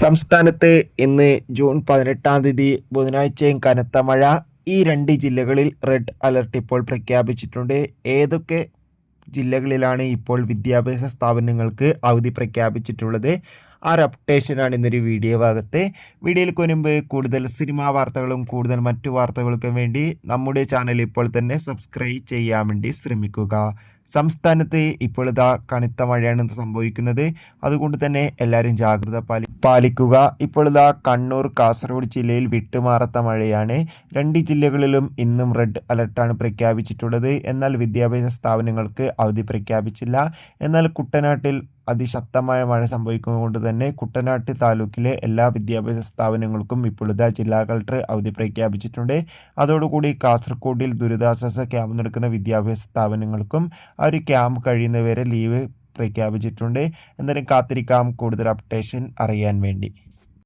സംസ്ഥാനത്ത് ഇന്ന് ജൂൺ 18-ാം തീയതി ബുധനാഴ്ചയും കനത്ത മഴ. ഈ രണ്ട് ജില്ലകളിൽ റെഡ് അലർട്ട് ഇപ്പോൾ പ്രഖ്യാപിച്ചിട്ടുണ്ട്. ഏതൊക്കെ ജില്ലകളിലാണ് ഇപ്പോൾ വിദ്യാഭ്യാസ സ്ഥാപനങ്ങൾക്ക് അവധി പ്രഖ്യാപിച്ചിട്ടുള്ളത്? ആ ഒരു അപ്ഡേഷനാണ് ഇന്നൊരു വീഡിയോ ഭാഗത്ത്. വീഡിയോയിൽ മുൻപ് കൂടുതൽ സിനിമാ വാർത്തകളും കൂടുതൽ മറ്റു വാർത്തകൾക്കും വേണ്ടി നമ്മുടെ ചാനൽ ഇപ്പോൾ തന്നെ സബ്സ്ക്രൈബ് ചെയ്യാൻ വേണ്ടി ശ്രമിക്കുക. സംസ്ഥാനത്ത് ഇപ്പോൾ കനത്ത മഴയാണ് സംഭവിക്കുന്നത്. അതുകൊണ്ട് തന്നെ എല്ലാവരും ജാഗ്രത പാലിക്കുക. ഇപ്പോൾ കണ്ണൂർ, കാസർഗോഡ് ജില്ലയിൽ വിട്ടുമാറാത്ത മഴയാണ്. രണ്ട് ജില്ലകളിലും ഇന്നും റെഡ് അലർട്ടാണ് പ്രഖ്യാപിച്ചിട്ടുള്ളത്. എന്നാൽ വിദ്യാഭ്യാസ സ്ഥാപനങ്ങൾക്ക് അവധി പ്രഖ്യാപിച്ചില്ല. എന്നാൽ കുട്ടനാട്ടിൽ അതിശക്തമായ മഴ സംഭവിക്കുന്നതുകൊണ്ട് തന്നെ കുട്ടനാട്ട് താലൂക്കിലെ എല്ലാ വിദ്യാഭ്യാസ സ്ഥാപനങ്ങൾക്കും ഇപ്പോൾ ജില്ലാ കളക്ടർ അവധി പ്രഖ്യാപിച്ചിട്ടുണ്ട്. അതോടുകൂടി കാസർഗോഡിൽ ദുരിതാശ്വാസ ക്യാമ്പ് നടക്കുന്ന വിദ്യാഭ്യാസ സ്ഥാപനങ്ങൾക്കും ആ ഒരു ക്യാമ്പ് കഴിയുന്നവരെ ലീവ് പ്രഖ്യാപിച്ചിട്ടുണ്ട്. എന്തായാലും കാത്തിരിക്കാം കൂടുതൽ അപ്ഡേഷൻ അറിയാൻ വേണ്ടി.